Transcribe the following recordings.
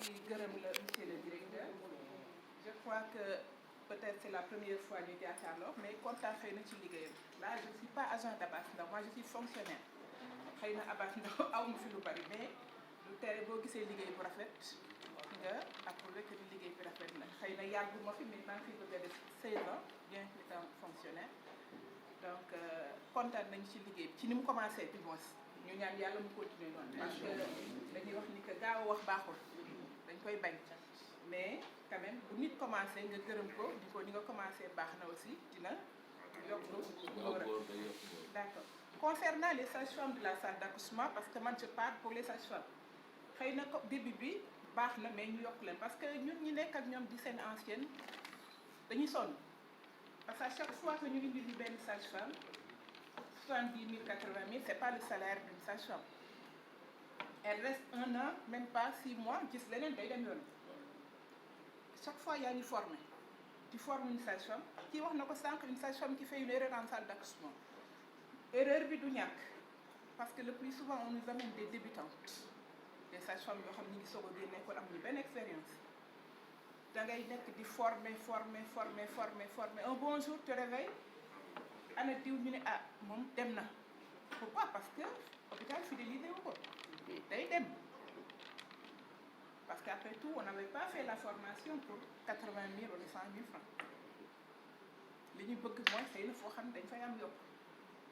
di gërëm la monsieur le directeur je crois que peut-être c'est la première fois ñu jàkkaarloo mais kontaan xëy na ci liggéeyam là je suis pas agent d'Abass Ndao moi je suis fonctionnaire xëy na Abass Ndao aw ma fi lu bari mais lu tere boo gisee liggéey bu rafet nga approuvé que liggéey bi rafet na xëy na yàggu ma fi mais maa ngi fi bëgg a def 16 ans bien qu'étant fonctionnaire donc kontaan nañu ci liggéey bi ci ni mu commencé bi mos ñu ñaan yàlla mu continuer noonu parce que dañuy wax ni que gaaw a wax baaxul dañ koy bañ mais quand même bu nit commencé nga gërëm ko di ko ni nga commencé baax na aussi dina yokk d'accord concernant les sages-femmes de la salle d'accouchement parce que man je parle pour les sages-femmes xëy na ko début bi baax na mais ñu yokk leen parce que ñun ñi nekk ak ñoom di seen ancienne dañuy sonn parce que à chaque fois que ñu indi li benn sage-femme 70 000 80 000 c'est pas le salaire d'une sage-femme elle reste 1 an même pas 6 mois gis leneen day dem yoon chaque fois yaa ngi formé tu formes une sage-femme kii wax na ko sànq une sage-femme qui fait une erreur en salle d'accouchement erreur bi du ñàkk parce que le plus souvent on nous amène des débutantes des sages-femmes yoo xam ni ngi soog a génne école amuñu benn expérience da ngay nekk di former un bon jour te réveilles ana diw ñu ne ah moom dem na pourquoi parce que hôpital fidélisé wu ko day dem parce qu'après tout on n'avait pas fait la formation pour 80 000 ou 100 000 francs li ñu bëgg mooy xëy na foo xam ne dañ fay am yokk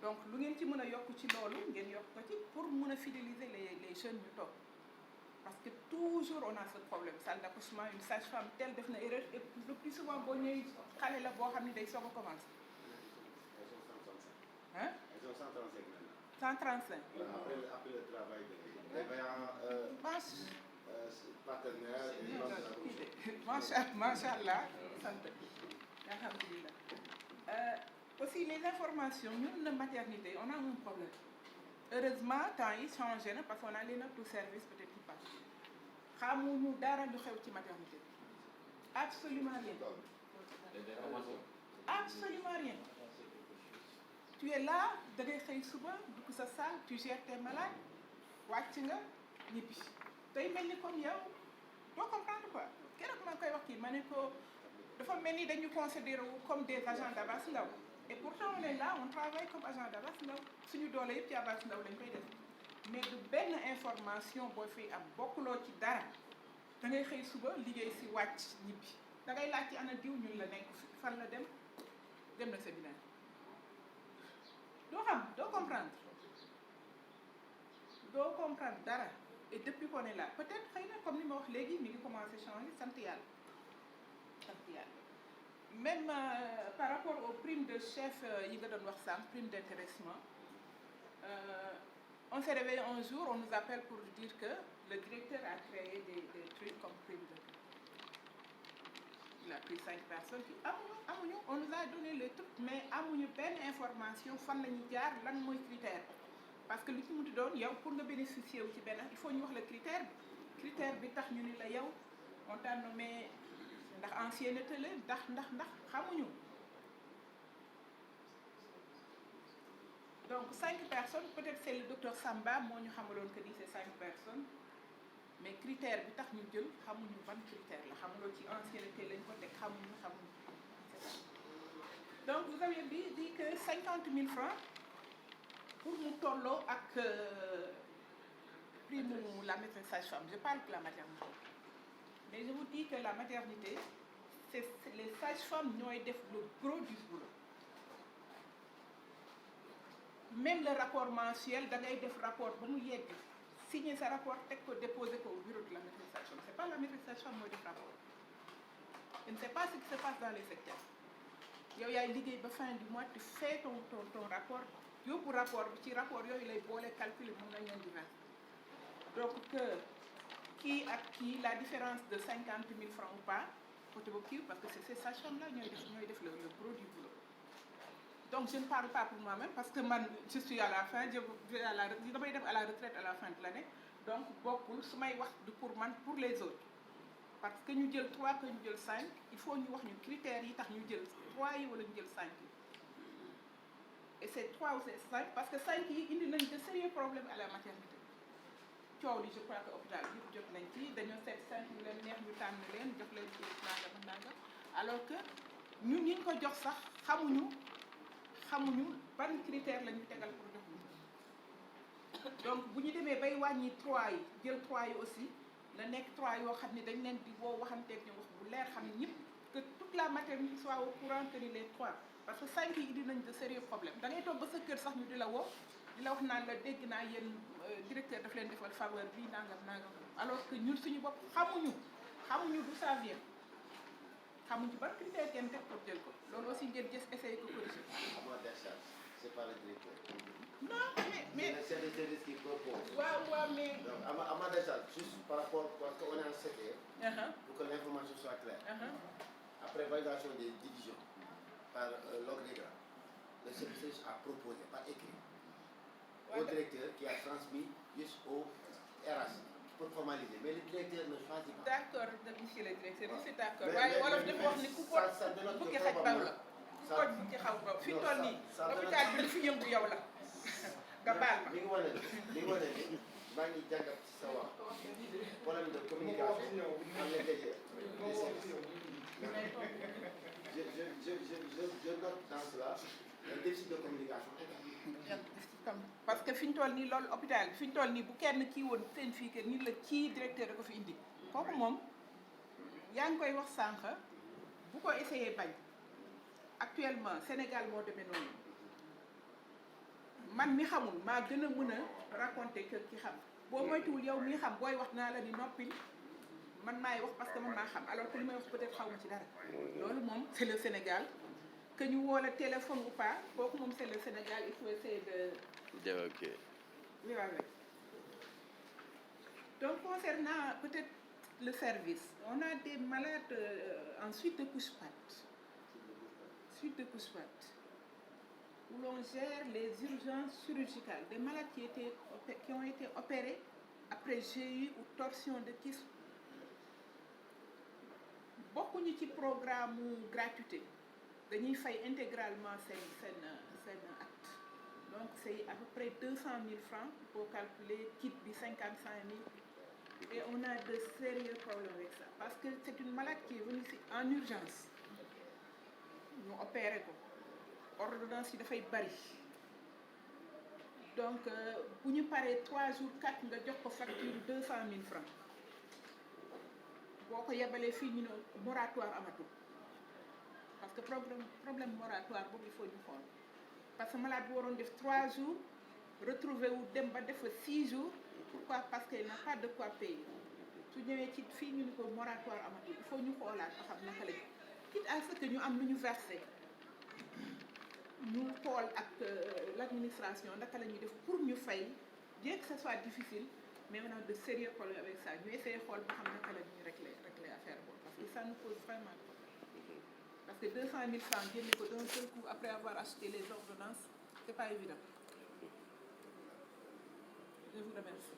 donc lu ngeen ci mën a yokk ci loolu ngeen yokk ko ci pour mën a fidéliser les jeunes ñu toog parce que toujours on a ce problème salle d'accouchement une sage-femme telle def na erreur et le plus souvent boo ñëwee xale la boo xam ne day soog a commencer. Hein? Elles ont 135 maintenant. 135. Après le travail des partenaires et macha allah sant alhamdulillah aussi les informations ñun na maternité on a un problème heureusement temps yi changé na parce qu'on a les notes de service peut-être qui passent xamuñu dara lu xew ci maternité absolument rien absolument rien tu es là da ngay xëy suba dugg sa salle tu gères tes malades wàcc nga ñibbi tey mel ni comme yow doo comprendre quoi keroog maa ngi koy wax kii ma ne ko dafa mel ni dañu considérer comme des agents d'Abass Ndao et pourtant on est là on travaille comme agent d'Abass Ndao suñu doole yëpp ci Abass Ndao lañ koy def mais du benn information boo fiy am bokkuloo ci dara da ngay xëy suba liggéey si wàcc ñibbi da ngay laaj ci ana diw ñun la nekk fan la dem na séminaire doo xam doo comprendre dara et depuis qu'on est là peut-être xëy na comme ni ma wax léegi mi ngi commencé changer sant yàlla même par rapport aux primes de chef yi nga doon wax sànq prime d'intéressement on s'est réveillé un jour on nous appelle pour dire que le directeur a créé des trucs comme prime de il a pris 5 personnes qui amuñu on nous a donné le truc mais amuñu benn information fan la ñu jaar lan mooy critère parce que lu ci muti doon yow pour nga bénéficier wu ci benn il faut ñu wax la critère bi tax ñu ni la yow on t'a nommé ndax ancienneté la ndax xamuñu donc 5 personnes peut-être c'est le docteur Samba moo ñu xamaloon que ni c'est 5 personnes mais critère bi tax ñu jël xamuñu ban critère la xamuloo ci ancienneté lañ ko teg xamuñu donc vous avez dit que 50 000 francs pour mu tolloo ak prix mu la maîtresse sage-femme je parle de la maternité mais je vous dis que la maternité c'est les sages-femmes ñooy def le gros du boulot même le rapport mensuel da ngay def rapport ba mu yegg signer sa rapport teg ko déposer ko au bureau de la maîtresse sage-femme c'est pas la maîtresse sage-femme mooy def rapport je ne sais pas ce qui se passe dans les secteurs yow yaay liggéey ba fin du mois tu fais ton rapport yóbbu rapport bi ci rapport yooyu lay boole calculer mën nañ leen divers donc que kii ak kii la différence de 50 000 francs ou pas côté boobu kii parce que c'est ces sages-femmes là ñooy def le gros du boulot donc je ne parle pas pour moi-même parce que man je suis à la fin damay dem à la retraite à la fin de l'année donc bokkul su may wax du pour man pour les autres parce que ñu jël 3 que ñu jël 5 il faut ñu wax ñu critères yi tax ñu jël 3 yi wala ñu jël 5 yi et c'est 3 ou c'est 5 parce que 5 yi indi nañ de sérieux problèmes à la maternité coow li je crois que hôpital yëpp jot nañ ci dañoo seet 5 ñu tànn leen jox leen ci nangam alors que ñun ñi ñu ko jox sax xamuñu ban critère la ñu tegal pour jox ñu donc bu ñu demee bay wàññi 3 yi jël 3 yi aussi la nekk 3 yoo xam ne dañ leen di woo waxanteeg ñu wax bu leer xam ne ñëpp que toute la maternité soit au courant que ni les 3 parce que 5 yi indi nañ de sérieux problème da ngay toog ba sa kër sax ñu di la woo di la wax naan la dégg naa yéen directeur daf leen defal faveur bi nangam alors que ñun suñu bopp xamuñu d'où ça vient xamuñu ban critère kenn teg pour jël ko loolu aussi ngeen gis essayer ko corriger. C'est pas le directeur. Non, mais c'est le service qui propose. Ouais, mais. Donc, à ma décharge, juste par rapport, parce qu'on est en secret, pour que l'information soit claire. Après validation des divisions par l'organigramme, le service a proposé, par écrit, au directeur qui a transmis jusqu'au RH pour formaliser. Mais le directeur ne choisit pas. D'accord, monsieur le directeur, c'est d'accord. Ouais, wolof dafa wax ni ku ko bëgg xaj baw la. Ku ko ci xaw baw fi toll nii hôpital bi li fi yëngu yow la. Nga baal ma. Mi ngi wane ni maa ngi jàngat ci sa wax problème de communication am na tey je note dans cela un déficit de communication. Parce que fi ñu toll nii loolu hôpital bi fi ñu toll nii bu kenn kii woon seen fii que ni la kii directeur da ko fi indi kooku moom yaa ngi koy wax sànq bu ko essayé bañ actuellement Sénégal moo demee noonu man mi xamul maa gën a mën a raconter que ki xam boo moytuwul yow mi xam booy wax naa la ni noppil man maay wax parce que man maa xam alors que li may wax peut-être xaw ma ci dara loolu moom c'est le Sénégal que ñu woo la téléphone ou pas kooku moom c'est le Sénégal il faut essayer de d'évacuer. Oui. Donc concernant peut-être le service, on a des malades en suite de couche-patte. Suite de couche-patte. Où l'on gère les urgences chirurgicales, des malades qui ont été opérés après GI ou torsion de kyste. Beaucoup de programmes gratuités. Dañuy fay intégralement seen acte. Donc c'est à peu près 200 000 francs pour calculer kit bi 55 000 et on a de sérieux problèmes avec ça parce que c'est une malade qui est venue ici en urgence ñu opéré ko ordonnance yi dafay bari donc bu ñu paree 3 jours 4 nga jox ko facture 200 000 francs boo ko yebalee fii ñu ne moratoire amatul parce que problème moratoire boobu il faut ñu xool parce que malade bi waroon def 3 jours retrouver wu dem ba def 6 jours pourquoi parce qu'il n'a pas de quoi payer su ñëwee ci fii ñu ni ko moratoire amatul il faut ñu xoolaat ba xam naka lañu quitte à ce que ñu am lu ñu versé ñu xool ak l'administration naka la ñuy def pour ñu fay bien que ce soit difficile mais on a de sérieux problèmes avec ça ñu essayer xool ba xam naka la ñuy régler affaire boobu parce que ça nous pose vraiment problème parce que 200 000 francs génne ko d'un seul coup après avoir acheté les ordonnances c'est pas évident. Je vous remercie.